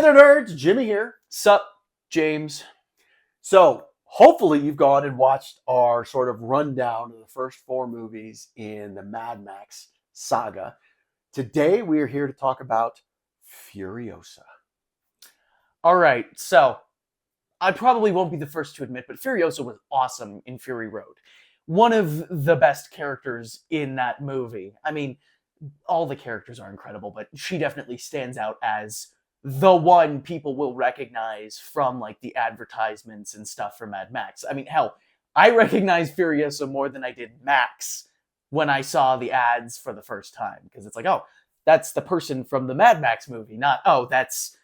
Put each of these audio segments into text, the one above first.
Hey there, nerds. Jimmy here. Sup, James? So, hopefully, you've gone and watched our sort of rundown of the first 4 movies in the Mad Max saga. Today, we are here to talk about Furiosa. All right, so I probably won't be the first to admit, but Furiosa was awesome in Fury Road. One of the best characters in that movie. I mean, all the characters are incredible, but she definitely stands out as the one people will recognize from like the advertisements and stuff for Mad Max. I mean, hell, I recognize Furiosa more than I did Max when I saw the ads for the first time, because it's like, oh, that's the person from the Mad Max movie, not, oh, that's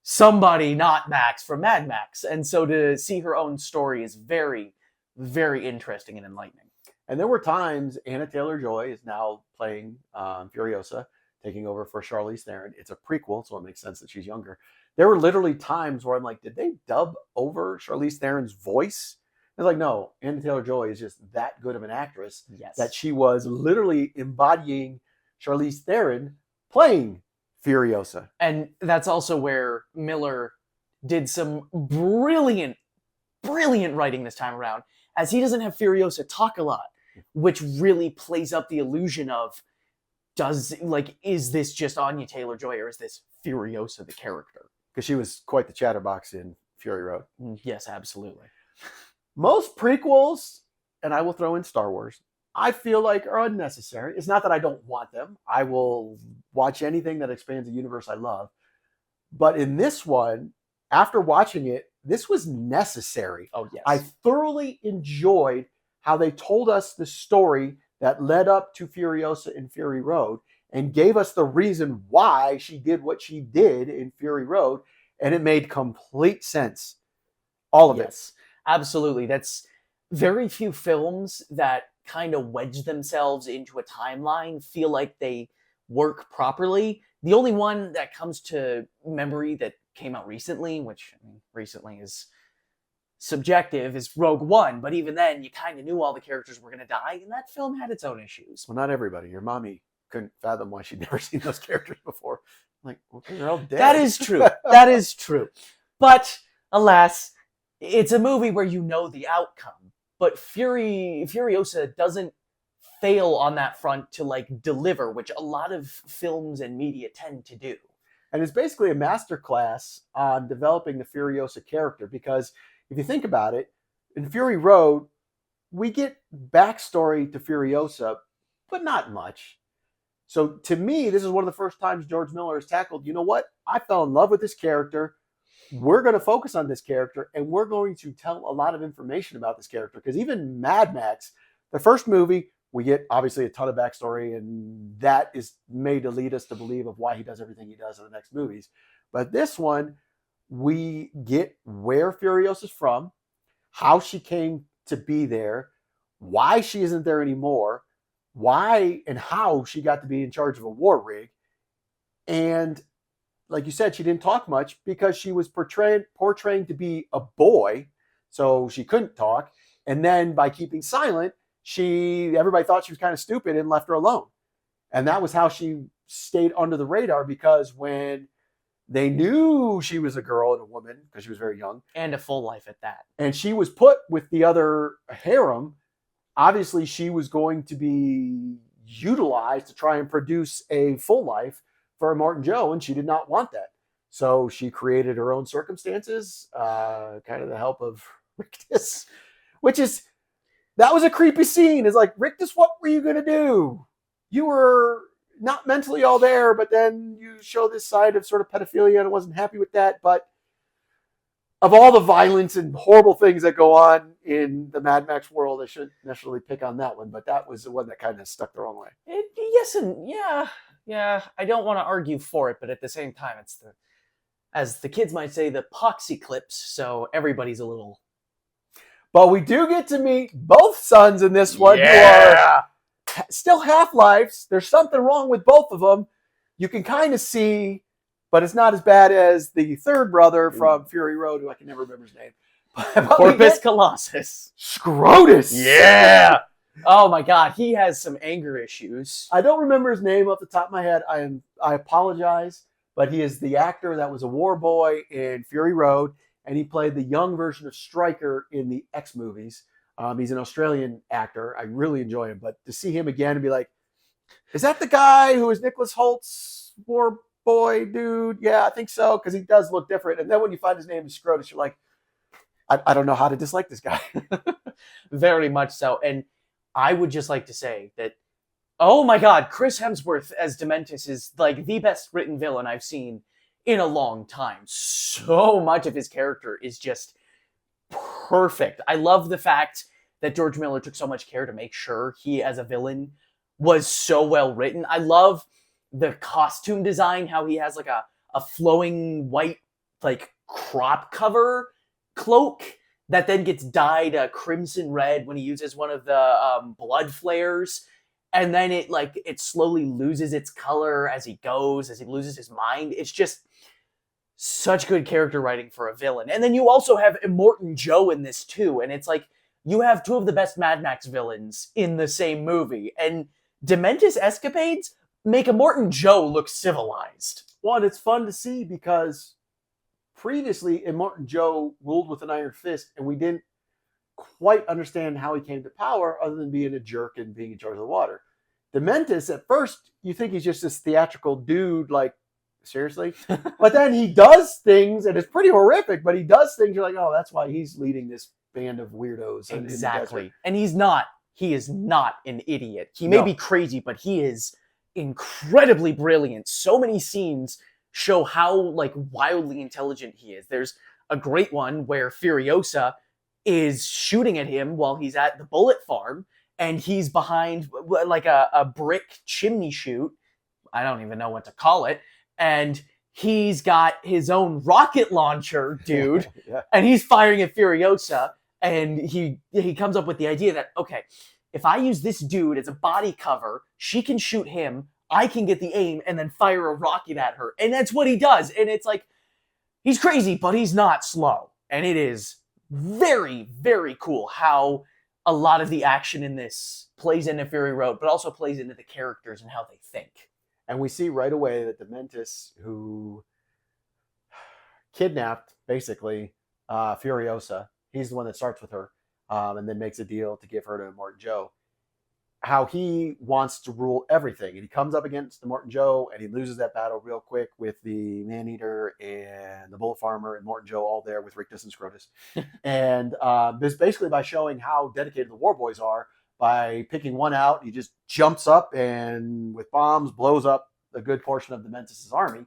somebody not Max from Mad Max. And so to see her own story is very, very interesting and enlightening. And there were times Anya Taylor-Joy is now playing Furiosa, taking over for Charlize Theron. It's a prequel, so it makes sense that she's younger. There were literally times where I'm like, did they dub over Charlize Theron's voice? It's like, no, Anya Taylor-Joy is just that good of an actress that she was literally embodying Charlize Theron playing Furiosa. And that's also where Miller did some brilliant writing this time around, as he doesn't have Furiosa talk a lot, which really plays up the illusion of, is this just Anya Taylor-Joy, or is this Furiosa the character? Because she was quite the chatterbox in Fury Road. Yes, absolutely. Most prequels, and I will throw in Star Wars, I feel like are unnecessary. It's not that I don't want them. I will watch anything that expands a universe I love. But in this one, after watching it, this was necessary. Oh, yes. I thoroughly enjoyed how they told us the story that led up to Furiosa in Fury Road and gave us the reason why she did what she did in Fury Road. And it made complete sense. All of it. Absolutely. That's very few films that kind of wedge themselves into a timeline feel like they work properly. The only one that comes to memory that came out recently, which recently is subjective, is Rogue One. But even then, you kind of knew all the characters were going to die, and that film had its own issues. Well, not everybody. Your mommy couldn't fathom why she'd never seen those characters before. I'm like, okay, they're all dead. That is true. That is true. But alas, it's a movie where you know the outcome. But Furiosa doesn't fail on that front to deliver, which a lot of films and media tend to do. And it's basically a masterclass on developing the Furiosa character, because if you think about it, in Fury Road, we get backstory to Furiosa, but not much. So to me, this is one of the first times George Miller has tackled, you know what? I fell in love with this character. We're going to focus on this character, and we're going to tell a lot of information about this character. Because even Mad Max, the first movie, we get obviously a ton of backstory, and that is made to lead us to believe of why he does everything he does in the next movies. But this one, we get where Furiosa's from, how she came to be there, why she isn't there anymore, why and how she got to be in charge of a war rig. And like you said, she didn't talk much because she was portraying to be a boy, so she couldn't talk. And then by keeping silent, everybody thought she was kind of stupid and left her alone. And that was how she stayed under the radar, because when they knew she was a girl and a woman, because she was very young. And a full life at that. And she was put with the other harem, obviously she was going to be utilized to try and produce a full life for Martin Joe, and she did not want that. So she created her own circumstances, kind of the help of Rictus, that was a creepy scene. It's like, Rictus, what were you going to do? You were not mentally all there, but then you show this side of sort of pedophilia, and I wasn't happy with that. But of all the violence and horrible things that go on in the Mad Max world, I shouldn't necessarily pick on that one, but that was the one that kind of stuck the wrong way. Yes and yeah. I don't want to argue for it, but at the same time, it's as the kids might say, the poxy clips, so everybody's a little... But we do get to meet both sons in this one, who are still half-lives. There's something wrong with both of them. You can kind of see, but it's not as bad as the third brother from Fury Road, who I can never remember his name. Corpus Colossus. Scrotus. Yeah. Oh my God, he has some anger issues. I don't remember his name off the top of my head. I apologize, but he is the actor that was a war boy in Fury Road, and he played the young version of Stryker in the X movies. He's an Australian actor. I really enjoy him, but to see him again and be like, is that the guy who is Nicholas Holt's war boy dude? Yeah, I think so, because he does look different. And then when you find his name is Scrotus, you're like, I don't know how to dislike this guy. Very much so. And I would just like to say that, oh my God, Chris Hemsworth as Dementus is like the best written villain I've seen in a long time. So much of his character is just perfect. I love the fact that George Miller took so much care to make sure he, as a villain, was so well written. I love the costume design, how he has like a flowing white like crop cover cloak that then gets dyed crimson red when he uses one of the blood flares, and then it slowly loses its color as he goes, as he loses his mind. It's just such good character writing for a villain. And then you also have Immortan Joe in this too, and it's like you have two of the best Mad Max villains in the same movie, and Dementus escapades make Immortan Joe look civilized. Well, and it's fun to see because previously Immortan Joe ruled with an iron fist, and we didn't quite understand how he came to power other than being a jerk and being in charge of the water. Dementus, at first, you think he's just this theatrical dude, like, seriously? But then he does things, and it's pretty horrific, but he does things, you're like, oh, that's why he's leading this band of weirdos. Exactly. And he is not an idiot. He may be crazy, but he is incredibly brilliant. So many scenes show how like wildly intelligent he is. There's a great one where Furiosa is shooting at him while he's at the bullet farm, and he's behind like a brick chimney chute. I don't even know what to call it. And he's got his own rocket launcher, dude, Yeah. and he's firing at Furiosa. And he comes up with the idea that, okay, if I use this dude as a body cover, she can shoot him, I can get the aim, and then fire a rocket at her. And that's what he does. And it's like, he's crazy, but he's not slow. And it is very, very cool how a lot of the action in this plays into Fury Road, but also plays into the characters and how they think. And we see right away that Dementus, who kidnapped, basically, Furiosa, he's the one that starts with her, and then makes a deal to give her to Immortan Joe, how he wants to rule everything. And he comes up against Immortan Joe, and he loses that battle real quick with the Man-Eater and the Bullet Farmer and Immortan Joe all there with Rictus and Scrotus. And this basically by showing how dedicated the War Boys are, by picking one out, he just jumps up and with bombs blows up a good portion of Dementus' army.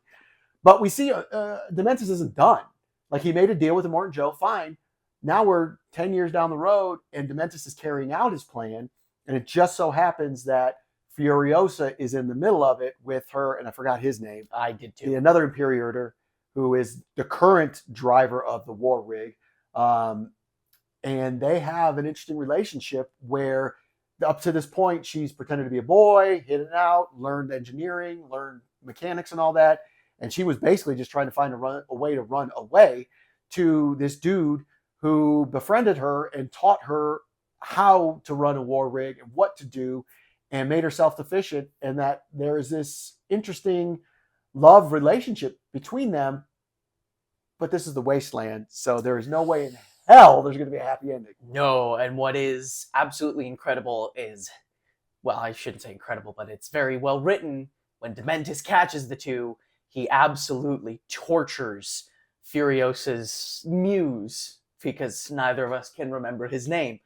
But we see Dementus isn't done. Like, he made a deal with Immortan Joe, fine. Now we're 10 years down the road, and Dementus is carrying out his plan, and it just so happens that Furiosa is in the middle of it with her, and I forgot his name. I did too. Another Imperator, who is the current driver of the war rig. And they have an interesting relationship where up to this point, she's pretended to be a boy, hid it out, learned engineering, learned mechanics and all that. And she was basically just trying to find a way to run away to this dude who befriended her and taught her how to run a war rig and what to do, and made her self-sufficient. And that there is this interesting love relationship between them. But this is the Wasteland, so there is no way in hell there's going to be a happy ending. No, and what is absolutely incredible is, well, I shouldn't say incredible, but it's very well written. When Dementus catches the two, he absolutely tortures Furiosa's muse, because neither of us can remember his name.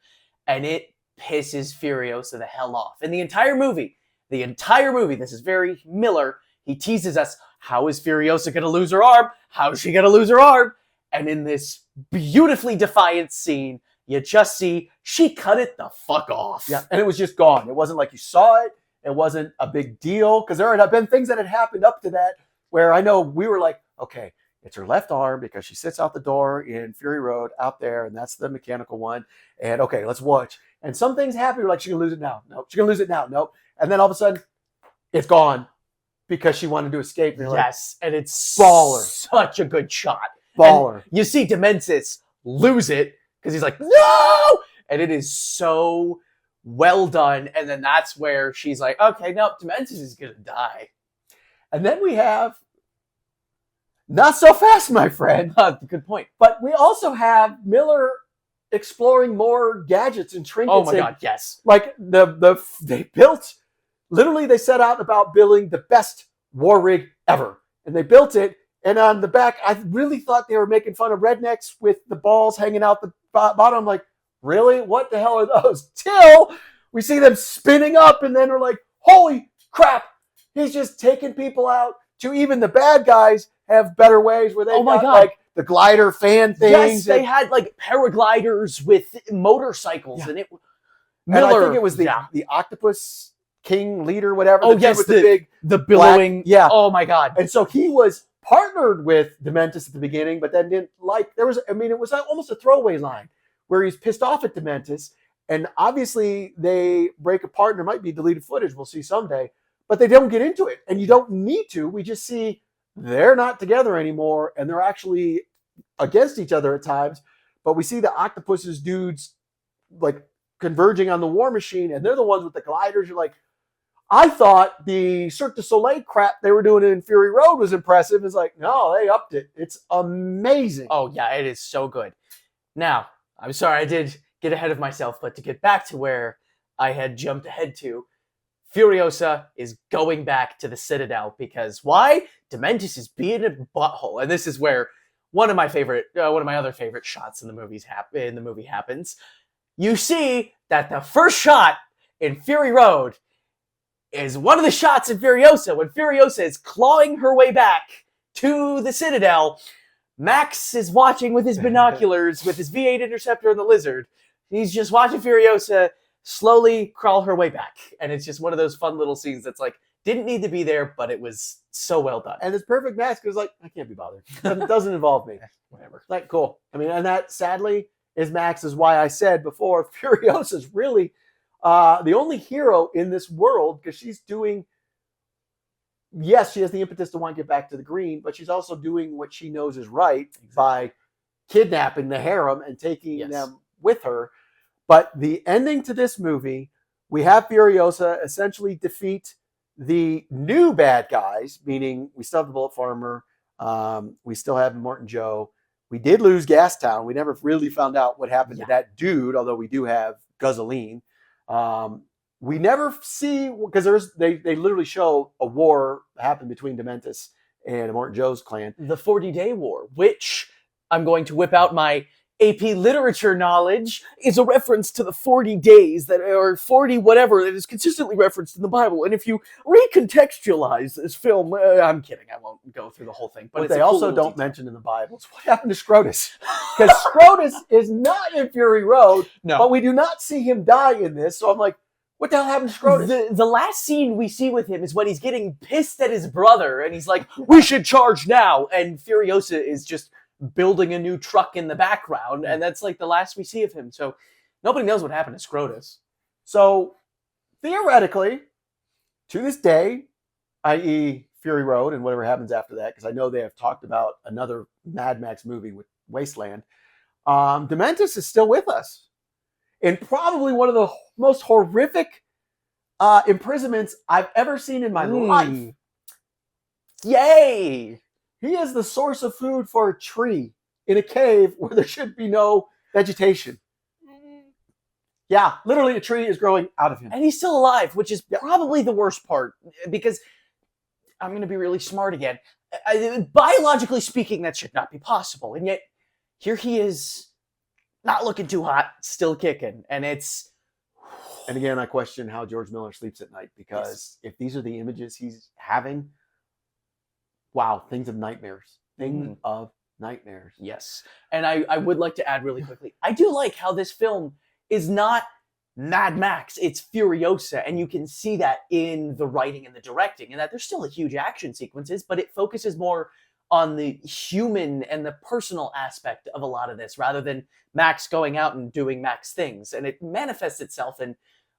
And it pisses Furiosa the hell off. And the entire movie, this is very Miller, he teases us, how is Furiosa going to lose her arm? How is she going to lose her arm? And in this beautifully defiant scene, you just see she cut it the fuck off. Yeah, and it was just gone. It wasn't like you saw it. It wasn't a big deal, because there had been things that had happened up to that where I know we were like, okay, it's her left arm because she sits out the door in Fury Road out there, and that's the mechanical one. And okay, let's watch. And some things happen. You're like, she's going to lose it now. Nope. She's going to lose it now. Nope. And then all of a sudden, it's gone because she wanted to escape. And yes, and it's baller. Such a good shot. Baller. And you see Dementus lose it because he's like, no! And it is so well done. And then that's where she's like, okay, no, Dementus is going to die. And then we have Not so fast, my friend. Good point. But we also have Miller exploring more gadgets and trinkets. Oh my god, yes. Like they built, literally they set out about building the best war rig ever. And they built it. And on the back, I really thought they were making fun of rednecks with the balls hanging out the bottom. I'm like, really? What the hell are those? Till we see them spinning up, and then we're like, holy crap, he's just taking people out. To even the bad guys have better ways where they got like the glider fan things. Yes, they had like paragliders with motorcycles, and it. Miller, and I think it was the Octopus King leader, whatever. Oh yes, the billowing. Black, Oh my god. And so he was partnered with Dementus at the beginning, but then didn't like. There was, I mean, it was almost a throwaway line where he's pissed off at Dementus, and obviously they break apart. And there might be deleted footage. We'll see someday. But they don't get into it, and you don't need to. We just see they're not together anymore, and they're actually against each other at times. But we see the octopuses dudes like converging on the war machine, and they're the ones with the gliders. You're like, I thought the Cirque du Soleil crap they were doing in Fury Road was impressive. It's like, no, they upped it. It's amazing. Oh yeah, it is so good. Now, I'm sorry I did get ahead of myself, but to get back to where I had jumped ahead to, Furiosa is going back to the Citadel because why? Dementus is being a butthole, and this is where one of my other favorite shots in the movie happens. You see that the first shot in Fury Road is one of the shots in Furiosa when Furiosa is clawing her way back to the Citadel. Max is watching with his binoculars with his V8 Interceptor and the Lizard. He's just watching Furiosa slowly crawl her way back. And it's just one of those fun little scenes that's like, didn't need to be there, but it was so well done. And it's perfect match because, like, I can't be bothered. It doesn't involve me. Whatever. Like, cool. I mean, and that, sadly, is Max, is why I said before, Furiosa is really the only hero in this world because she's doing, yes, she has the impetus to want to get back to the green, but she's also doing what she knows is right by kidnapping the harem and taking them with her. But the ending to this movie, we have Furiosa essentially defeat the new bad guys, meaning we still have the Bullet Farmer, we still have Morton Joe. We did lose Gastown. We never really found out what happened to that dude, although we do have Guzzolini. We never see, because they literally show a war happen between Dementus and Morton Joe's clan. The 40-Day War, which I'm going to whip out my AP literature knowledge, is a reference to the 40 days that are 40 whatever that is consistently referenced in the Bible. And if you recontextualize this film, I'm kidding, I won't go through the whole thing. But what they also don't mention in the Bible is what happened to Scrotus. Because Scrotus is not in Fury Road, but we do not see him die in this. So I'm like, what the hell happened to Scrotus? The last scene we see with him is when he's getting pissed at his brother, and he's like, we should charge now. And Furiosa is just building a new truck in the background, and that's like the last we see of him. So nobody knows what happened to Scrotus. So theoretically, to this day, i.e. Fury Road and whatever happens after that, because I know they have talked about another Mad Max movie with Wasteland, Dementus is still with us. In probably one of the most horrific imprisonments I've ever seen in my life. Yay! He is the source of food for a tree in a cave where there should be no vegetation. Yeah, literally a tree is growing out of him. And he's still alive, which is probably the worst part. Because, I'm going to be really smart again, biologically speaking, that should not be possible. And yet, here he is, not looking too hot, still kicking. And it's... And again, I question how George Miller sleeps at night. Because if these are the images he's having... Wow, things of nightmares. Things of nightmares. Yes. And I would like to add really quickly, I do like how this film is not Mad Max, it's Furiosa, and you can see that in the writing and the directing, and that there's still a huge action sequences, but it focuses more on the human and the personal aspect of a lot of this, rather than Max going out and doing Max things. And it manifests itself in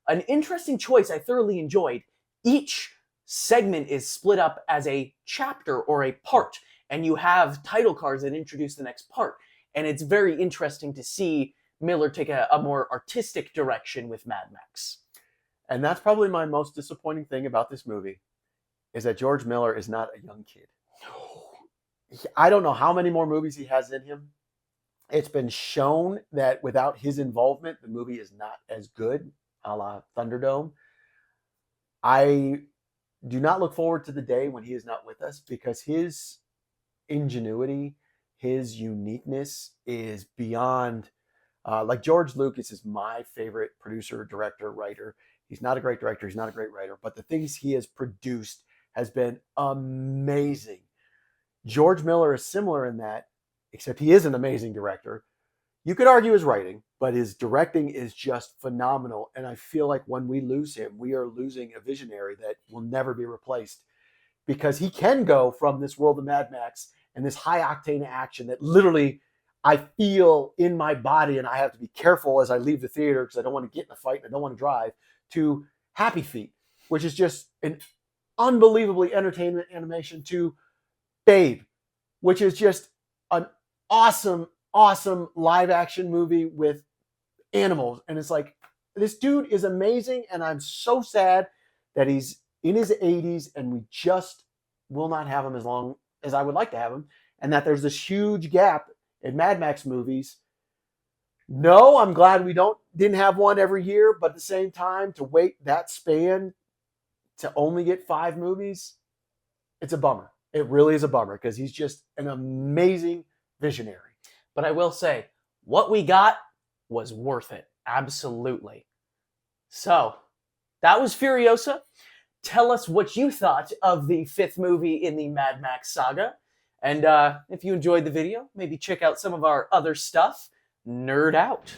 an interesting choice I thoroughly enjoyed. Each segment is split up as a chapter or a part, and you have title cards that introduce the next part. And it's very interesting to see Miller take a more artistic direction with Mad Max. And that's probably my most disappointing thing about this movie, is that George Miller is not a young kid. I don't know how many more movies he has in him. It's been shown that without his involvement, the movie is not as good, a la Thunderdome. I do not look forward to the day when he is not with us because his ingenuity, his uniqueness is beyond. Like George Lucas is my favorite producer, director, writer. He's not a great director. He's not a great writer, but the things he has produced has been amazing. George Miller is similar in that, except he is an amazing director. You could argue his writing, but his directing is just phenomenal. And I feel like when we lose him, we are losing a visionary that will never be replaced because he can go from this world of Mad Max and this high octane action that literally I feel in my body, and I have to be careful as I leave the theater because I don't want to get in a fight and I don't want to drive, to Happy Feet, which is just an unbelievably entertainment animation, to Babe, which is just an awesome, awesome live action movie with animals. And it's like, this dude is amazing. And I'm so sad that he's in his 80s and we just will not have him as long as I would like to have him. And that there's this huge gap in Mad Max movies. No, I'm glad we didn't have one every year, but at the same time, to wait that span to only get 5 movies, it's a bummer. It really is a bummer because he's just an amazing visionary. But I will say, what we got was worth it. Absolutely. So, that was Furiosa. Tell us what you thought of the 5th movie in the Mad Max saga. And if you enjoyed the video, maybe check out some of our other stuff. Nerd out.